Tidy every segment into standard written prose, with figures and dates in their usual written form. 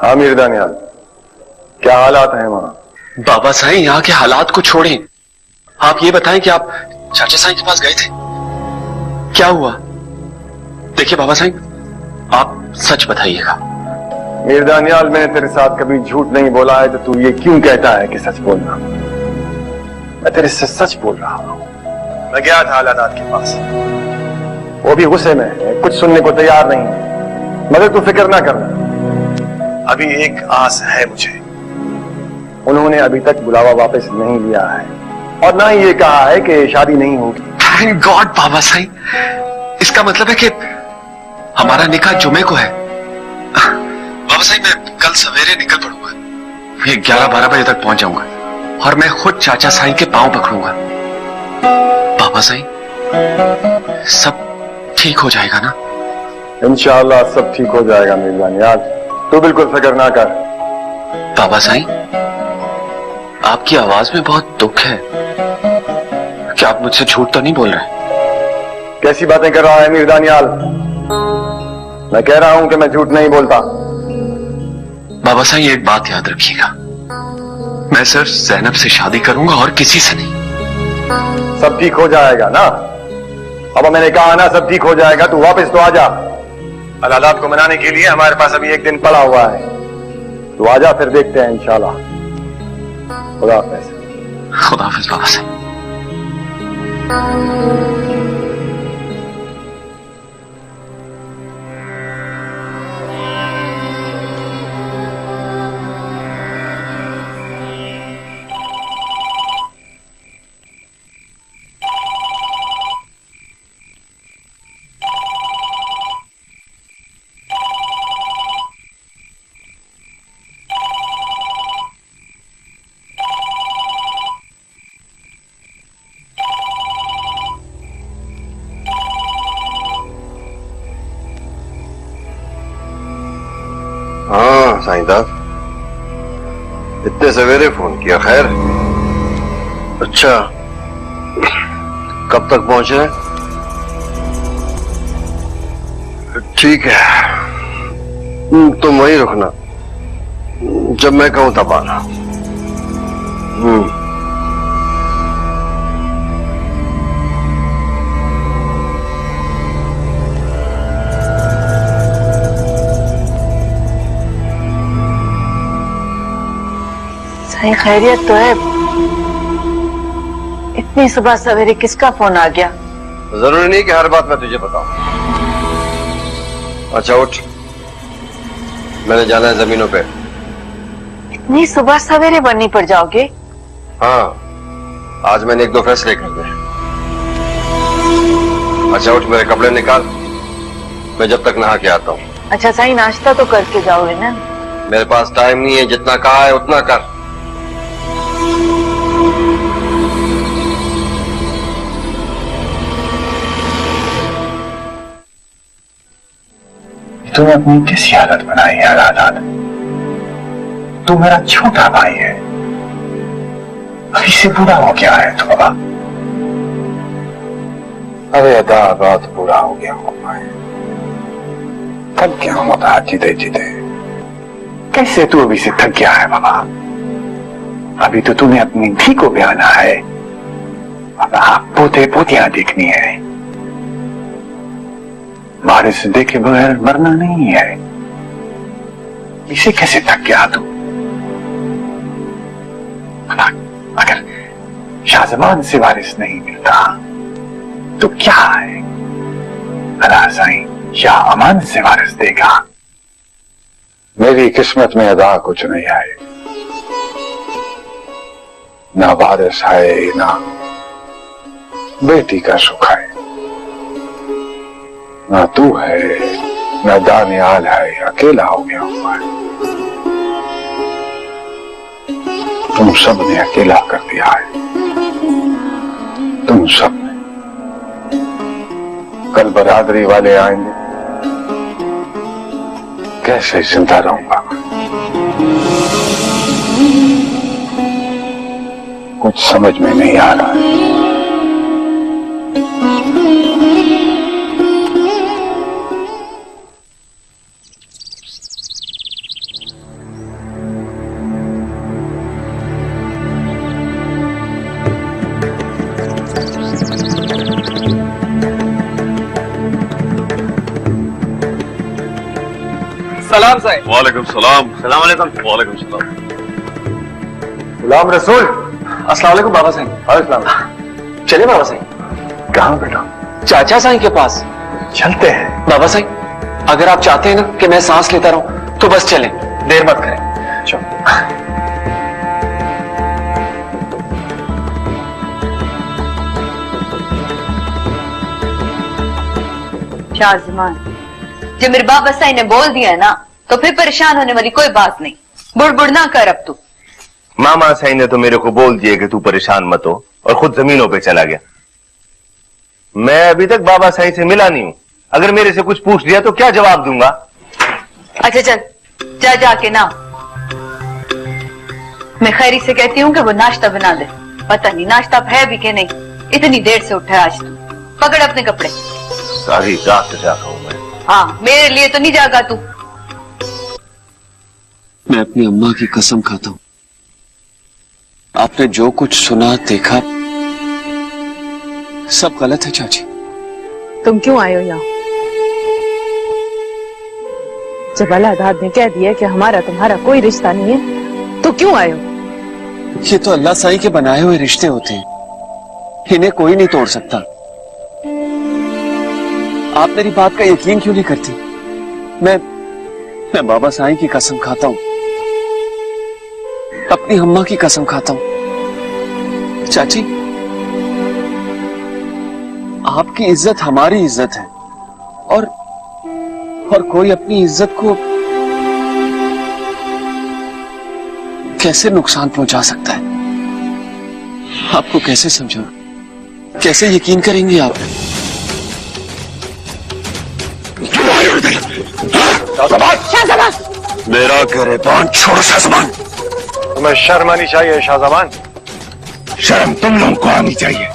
हाँ मीर दानियाल, क्या हालात हैं वहां? बाबा साईं, यहाँ के हालात को छोड़ें, आप ये बताएं कि आप चाचा साईं के पास गए थे, क्या हुआ? देखिए बाबा साईं, आप सच बताइएगा। मीर दानियाल, मैंने तेरे साथ कभी झूठ नहीं बोला है, तो तू ये क्यों कहता है कि सच बोलना? मैं तेरे से सच बोल रहा हूं। मैं गया था अलादाद के पास, वो भी गुस्से में है, कुछ सुनने को तैयार नहीं है, मगर तू फिक्र ना करना, अभी एक आस है मुझे। उन्होंने अभी तक बुलावा वापस नहीं लिया है और ना ही ये कहा है कि शादी नहीं होगी। थैंक गॉड बाबा साईं, इसका मतलब है कि हमारा निकाह जुमे को है। बाबा साईं, मैं कल सवेरे निकल पड़ूंगा, 11-12 बजे तक पहुंच जाऊंगा और मैं खुद चाचा साईं के पांव पकड़ूंगा। बाबा साईं, सब ठीक हो जाएगा ना? इंशाअल्लाह सब ठीक हो जाएगा मीर दानियाल, तू बिल्कुल फिक्र ना कर। बाबा साईं, आपकी आवाज में बहुत दुख है, क्या आप मुझसे झूठ तो नहीं बोल रहे? कैसी बातें कर रहा है मीर दानियाल? मैं कह रहा हूं कि मैं झूठ नहीं बोलता। बाबा साईं, एक बात याद रखिएगा, मैं सिर्फ ज़ैनब से शादी करूंगा और किसी से नहीं। सब ठीक हो जाएगा ना? अब मैंने कहा ना सब ठीक हो जाएगा, तू वापस तो आजा। अलादात को मनाने के लिए हमारे पास अभी एक दिन पड़ा हुआ है, तू आजा, फिर देखते हैं इंशाल्लाह। खुदा हाफिज। खुदा हाफिज बाबा साईं। हाँ साईंदाद, इतने सवेरे फोन किया? खैर? अच्छा, कब तक पहुंचे? ठीक है, तुम वहीं रुकना, जब मैं कहूं तब आना। साईं, खैरियत तो है? इतनी सुबह सवेरे किसका फोन आ गया? जरूरी नहीं कि हर बात मैं तुझे बताऊं। अच्छा उठ, मैंने जाना है जमीनों पे। इतनी सुबह सवेरे बननी पड़ जाओगे? हाँ, आज मैंने एक दो फैसले करने हैं। अच्छा उठ, मेरे कपड़े निकाल, मैं जब तक नहा के आता हूँ। अच्छा साईं, नाश्ता तो करके जाओगे ना? मेरे पास टाइम नहीं है, जितना कहा है उतना कर। तूने अपनी कैसी हालत बनाई है अलादाद? तू मेरा छोटा भाई है, अभी से बूढ़ा हो गया है तू बाबा। अरे अदा बहुत बूढ़ा हो गया हूं मैं, थक गया हूं अदा, जीते जीते। कैसे तू अभी से थक गया है बाबा? अभी तो तूने अपनी धी को ब्याना है, अपना पोते पोतियां देखनी है, बारिश देखे बगैर मरना नहीं है। इसे कैसे थक गया तू? अगर शाहजमान से वारिस नहीं मिलता तो क्या है? अल्लाह साईं शाह अमान से वारिस देगा। मेरी किस्मत में अदा कुछ नहीं है, ना वारिस है ना बेटी का सुख है, ना तू है ना दानियाल है, अकेला हो गया हुआ है। तुम सब ने अकेला कर दिया है, तुम सब ने। कल बरादरी वाले आएंगे, कैसे जिंदा रहूंगा? कुछ समझ में नहीं आ रहा है। सलाम साहब। वालेकुम सलाम। सलाम अलैकुम। वालेकुम सलाम। गुलाम रसूल। अस्सलाम वालेकुम बाबा साईं। अस्सलाम। चले बाबा साईं। कहाँ बेटा? चाचा साईं के पास। चलते हैं। बाबा साईं, अगर आप चाहते हैं ना कि मैं सांस लेता रहूं तो बस चलें, देर मत करें। चलो। शाहजमान, जो मेरे बाबा साईं ने बोल दिया है ना, तो फिर परेशान होने वाली कोई बात नहीं। बुड़बुड़ ना कर अब तू। मामा साईं ने तो मेरे को बोल दिया कि तू परेशान मत हो और खुद जमीनों पे चला गया। मैं अभी तक बाबा साईं से मिला नहीं हूं। अगर मेरे से कुछ पूछ लिया तो क्या जवाब दूंगा? अच्छा चल, जा जाके ना। मैं खैरी से कहती हूँ कि वो नाश्ता बना दे। पता नहीं नाश्ता अब है भी कि नहीं, इतनी देर से उठा है आज तू। पकड़ अपने कपड़े। सारी रात जागा हूं मैं। हाँ, मेरे लिए तो नहीं जागा तू। मैं अपनी अम्मा की कसम खाता हूं, आपने जो कुछ सुना देखा सब गलत है चाची। तुम क्यों आए हो यहाँ? जब अल्लाह ने कह दिया कि हमारा तुम्हारा कोई रिश्ता नहीं है, तो क्यों आए हो? ये तो अल्लाह साईं के बनाए हुए रिश्ते होते हैं, इन्हें कोई नहीं तोड़ सकता। आप मेरी बात का यकीन क्यों नहीं करती? मैं बाबा साईं की कसम खाता हूं, अपनी अम्मा की कसम खाता हूं। चाची, आपकी इज्जत हमारी इज्जत है और कोई अपनी इज्जत को कैसे नुकसान पहुंचा सकता है? आपको कैसे समझाऊं? कैसे यकीन करेंगे आप? मेरा गिरबान छोड़ो शाहजमान। तुम्हें शर्म आनी चाहिए शाहजमान। शर्म तुम लोगों को आनी चाहिए।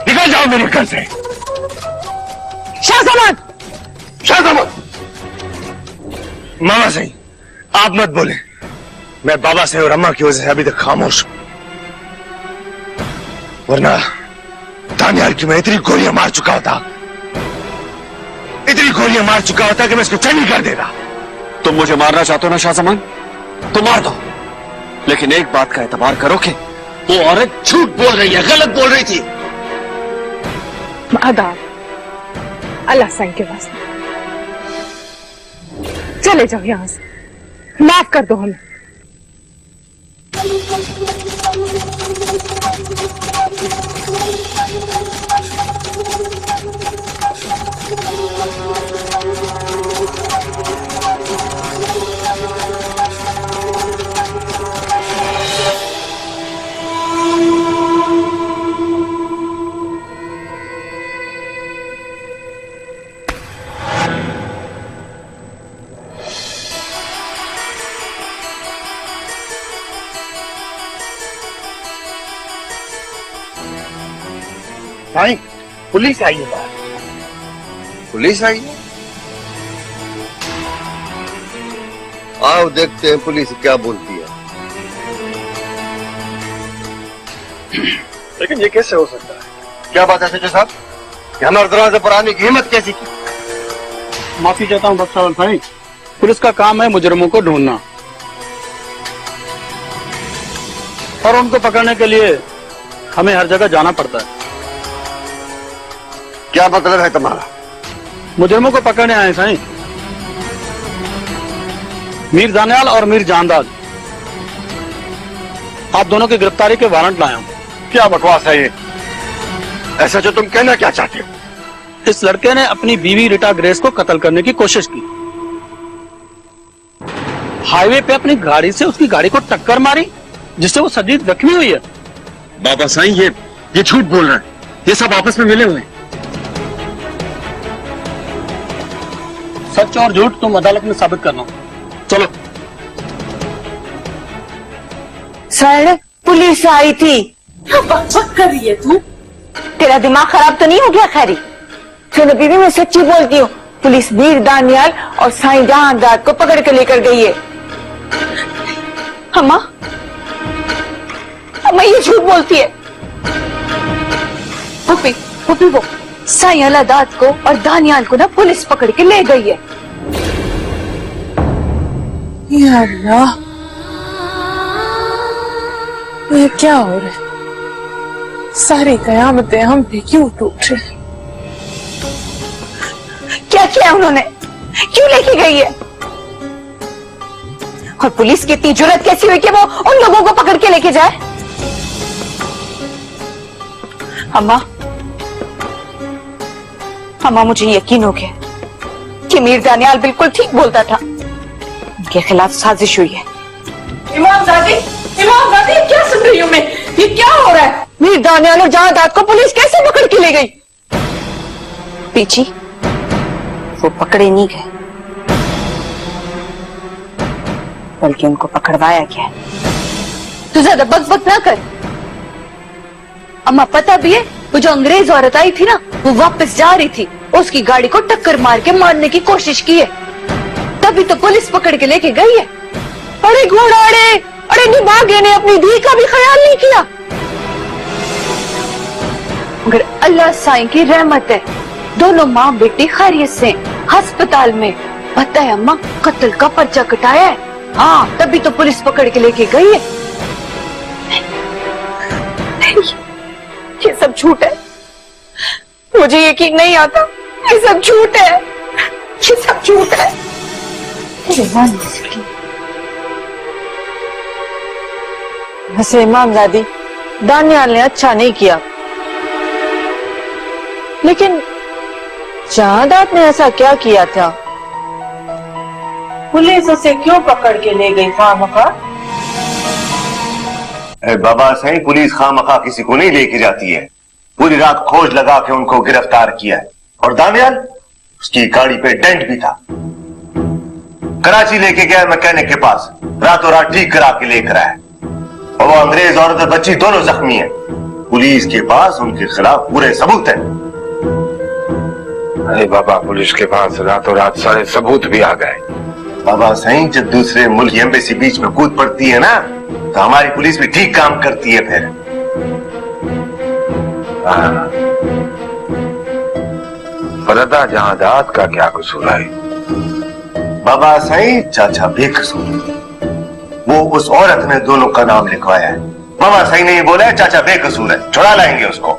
निकल जाओ मेरे घर से। शाहजमान! शाहजमान! मामा सही, आप मत बोले। मैं बाबा से और अम्मा की वजह से अभी तक खामोश हूं, वरना दानियाल की मैं इतनी गोलियां मार चुका होता कि मैं इसको चैनी कर देता। तुम मुझे मारना चाहते हो ना शाहजमान, तो मार दो, लेकिन एक बात का एतबार करो कि वो औरत झूठ बोल रही है, गलत बोल रही थी। आदाब अल्लाह साईं के वास्ते, चले जाओ यहां से, माफ कर दो हमें। भाई पुलिस आई है बाहर। पुलिस आई है? आओ देखते हैं पुलिस क्या बोलती है। लेकिन ये कैसे हो सकता है? क्या बात है सचिव साहब, कि हमारे दरवाजे पर आने की हिम्मत कैसी की? माफी चाहता हूँ बख्शावर भाई, पुलिस का काम है मुजरिमों को ढूंढना, और उनको पकड़ने के लिए हमें हर जगह जाना पड़ता है। क्या मतलब है तुम्हारा? मुजरिमों को पकड़ने आए साईं। मीर दानियाल और मीर जानदाद, आप दोनों की गिरफ्तारी के वारंट लाया हूं। क्या बकवास है ये? ऐसा जो तुम कहना क्या चाहते हो? इस लड़के ने अपनी बीवी रीटा ग्रेस को कत्ल करने की कोशिश की। हाईवे पे अपनी गाड़ी से उसकी गाड़ी को टक्कर मारी, जिससे वो शदीद जख्मी हुई है। बाबा साईं, ये झूठ बोल रहे हैं, ये सब आपस में मिले हुए हैं। सच और झूठ तुम अदालत में साबित करना। चलो। सर, पुलिस आई थी। बक कर रही है तू? तेरा दिमाग खराब तो नहीं हो गया खैरी? सुनो बीबी, मैं सच्ची बोलती हूँ। पुलिस मीर दानियाल और साईं जहांदाद को पकड़ के लेकर गई है। अम्मा, अम्मा ये झूठ बोलती है। पुप्पी वो साईं अलादाद को और दानियाल को ना पुलिस पकड़ के ले गई है। या अल्लाह, ये क्या हो रहा है? सारी कयामतें हम पे क्यों टूट रही? क्या किया उन्होंने? क्यों लेके गई है? और पुलिस की इतनी जुर्रत कैसी हुई कि वो उन लोगों को पकड़ के लेके जाए? अम्मा, अम्मा, मुझे यकीन हो गया कि मीर दानियाल बिल्कुल ठीक बोलता था। उनके खिलाफ साजिश हुई है। इमामजादी, इमामजादी, क्या सुन रही हूं मैं? ये क्या हो रहा है? मीर दानियाल और जहादात को पुलिस कैसे पकड़ के ले गई? पीछी, वो पकड़े नहीं गए, बल्कि उनको पकड़वाया गया। तू ज्यादा बकबक ना कर। अम्मा, पता भी है वो जो अंग्रेज औरत आई थी ना, वो वापस जा रही थी, उसकी गाड़ी को टक्कर मार के मारने की कोशिश की है, तभी तो पुलिस पकड़ के लेके गई है। अरे घोड़ाड़े, अरे निभागे ने अपनी धी का भी ख्याल नहीं किया। मगर अल्लाह साईं की रहमत है, दोनों माँ बेटी खैरियत से अस्पताल में। पता है अम्मा, कत्ल का पर्चा कटाया है। हाँ, तभी तो पुलिस पकड़ के लेके गई है। ये सब झूठ है, मुझे यकीन नहीं आता। ये सब झूठ है, ये सब झूठ है। वैसे इमामजादी, दानियाल ने अच्छा नहीं किया, लेकिन जहादात ने ऐसा क्या किया था? पुलिस उसे क्यों पकड़ के ले गई खामखा? बाबा सही, पुलिस खामखा किसी को नहीं लेके जाती है। पूरी रात खोज लगा के उनको गिरफ्तार किया है। और दानियाल, उसकी गाड़ी पे डेंट भी था। कराची लेके गया मैकेनिक के पास, रातों रात ठीक करा के लेकर आया। और वो अंग्रेज औरत और बच्ची दोनों जख्मी है। पुलिस के पास उनके खिलाफ पूरे सबूत है। अरे बाबा, पुलिस के पास रातों रात सारे सबूत भी आ गए। बाबा सही, जब दूसरे मुल्क की एम्बेसी बीच में कूद पड़ती है ना, तो हमारी पुलिस भी ठीक काम करती है फिर। फरदा जहादात का क्या कसूर है? बाबा सही, चाचा बेकसूर। वो उस औरत ने दोनों का नाम लिखवाया है। बाबा सही ने बोला है चाचा बेकसूर है, छुड़ा लाएंगे उसको।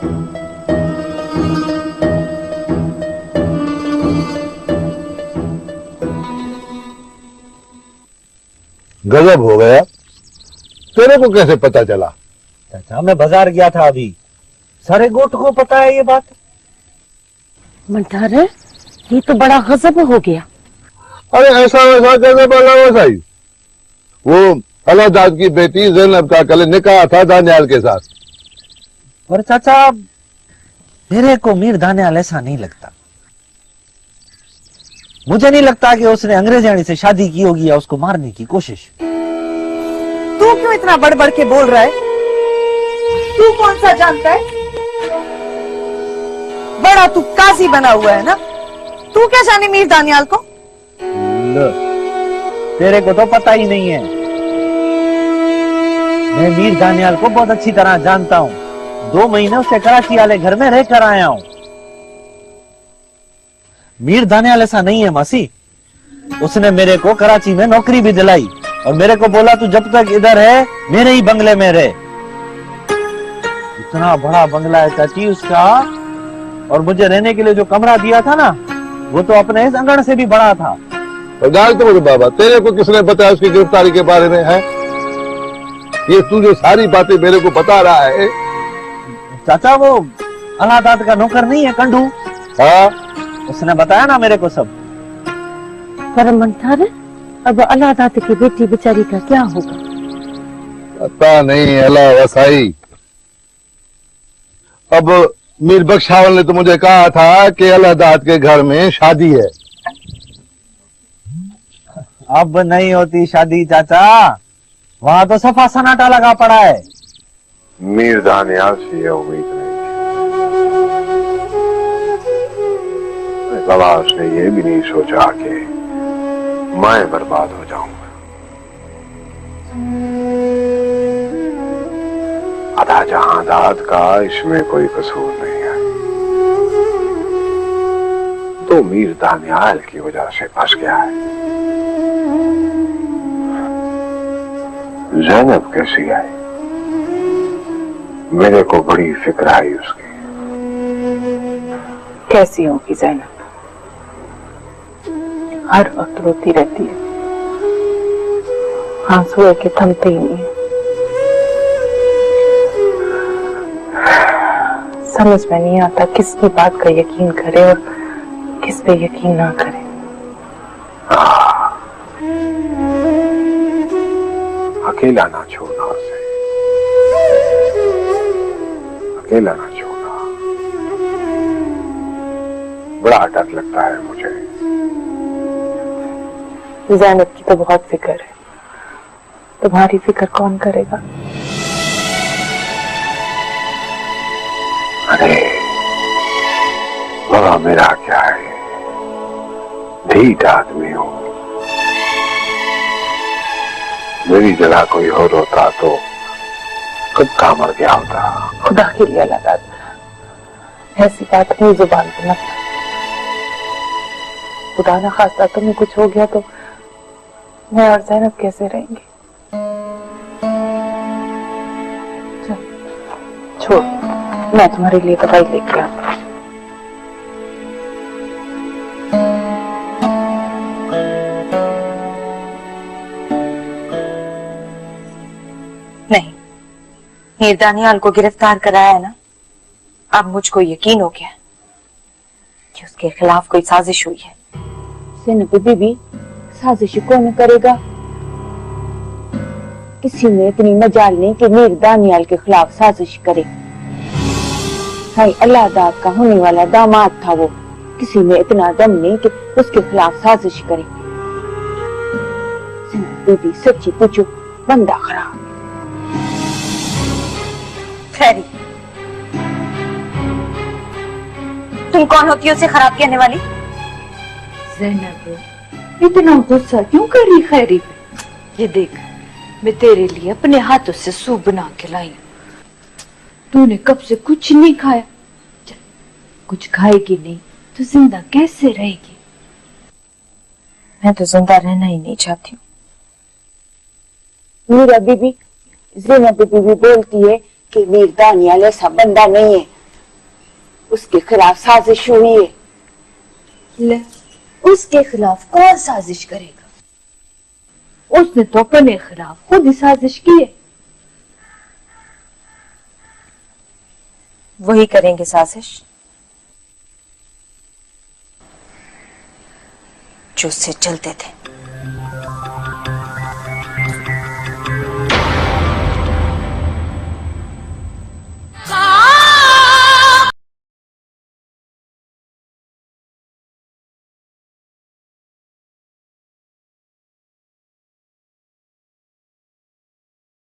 गजब हो गया, तेरे को कैसे पता चला? चाचा, मैं बाजार गया था अभी, सारे गोट को पता है ये बात। मंठार, ये तो बड़ा गजब हो गया। अरे ऐसा वैसा कैसे बोला? वैसा ही वो अलादाद की बेटी ज़ैनब का कल निकाह था दानियाल के साथ। और चाचा, मेरे को मीर दानियाल ऐसा नहीं लगता। मुझे नहीं लगता कि उसने अंग्रेजानी से शादी की होगी या उसको मारने की कोशिश। तू क्यों इतना बढ़ बढ़ के बोल रहा है? तू कौन सा जानता है? बड़ा तू काजी बना हुआ है ना, तू क्या जाने मीर दानियाल को? तेरे को तो पता ही नहीं है। मैं मीर दानियाल को बहुत अच्छी तरह जानता हूँ। 2 महीने उससे कराची वाले घर में रहकर आया हूँ। मीर दानियाल ऐसा नहीं है मासी। उसने मेरे को कराची में नौकरी भी दिलाई और मेरे को बोला तू जब तक इधर है मेरे ही बंगले में रहे। इतना बड़ा बंगला है चाची उसका, और मुझे रहने के लिए जो कमरा दिया था ना, वो तो अपने इस अंगण से भी बड़ा था। जानते हो बाबा, तेरे को किसने बताया उसकी गिरफ्तारी के बारे में? है ये तू जो सारी बातें मेरे को बता रहा है? चाचा, वो अलादाद का नौकर नहीं है कंडू? हाँ, उसने बताया ना मेरे को सब। पर मंठार, अब अलादाद की बेटी बेचारी का क्या होगा? पता नहीं अल्लाह वसाई। अब मीर बख्शावल ने तो मुझे कहा था कि अलादाद के घर में शादी है। अब नहीं होती शादी चाचा, वहां तो सफा सन्नाटा लगा पड़ा है। मीर दानियाल से ये उम्मीद नहीं थी। बाबा, उसने ये भी नहीं सोचा कि मैं बर्बाद हो जाऊंगा। आधा जहादात का इसमें कोई कसूर नहीं है, तो मीर दानियाल की वजह से फंस गया है। जैनब कैसी आई? मेरे को बड़ी फिक्र आई उसकी। कैसी होगी जैनब? हर वक्त रोती रहती है, आंसू के थमते ही नहीं है। समझ में नहीं आता किसकी बात का यकीन करे और किस पे यकीन ना करे। अकेला ना छोड़ना उसे, अकेला ना छोड़ना। बड़ा डर लगता है मुझे। जैनब की तो बहुत फिक्र है, तुम्हारी फिक्र कौन करेगा? अरे बाबा, मेरा क्या है, ढीठ आदमी हूं। मेरी जगह कोई और होता तो कब का मर गया होता। खुदा के लिए लगा, ऐसी बात नहीं जुबान पे मत। खुदा ना खास्ता तुम्हें कुछ हो गया तो मैं और जैनब कैसे रहेंगे? छोड़, मैं तुम्हारे लिए दवाई लेके आता हूं। नहीं, मीर दानियाल को गिरफ्तार कराया है ना, अब मुझको यकीन हो गया कि उसके खिलाफ कोई साजिश हुई है। जैनब बीबी, साजिश कौन करेगा? किसी में इतनी मजाल नहीं कि मीर दानियाल के खिलाफ साजिश करे। भाई अल्लाह दाद का होने वाला दामाद था वो, किसी में इतना दम नहीं कि उसके खिलाफ साजिश करे। जैनब बीबी, सच्ची पूछो, बंदा खराब। खैरी, तुम कौन होती हो उसे खराब कहने वाली? जैनब, इतना गुस्सा क्यों कर रही खैरी पे? ये देख, मैं तेरे लिए अपने हाथों से सूप बना के लाई। तूने कब से कुछ नहीं खाया। चल, कुछ खाएगी नहीं तो जिंदा कैसे रहेगी? मैं तो जिंदा रहना ही नहीं चाहती हूँ। मीरा बीबी, ज़ैनब बीबी बोलती है कि मीर दानियाल ऐसा बंदा नहीं है, उसके खिलाफ साजिश हुई है। ले, उसके खिलाफ कौन साजिश करेगा? उसने तो अपने खिलाफ खुद ही साजिश की है। वही करेंगे साजिश जो उससे चलते थे।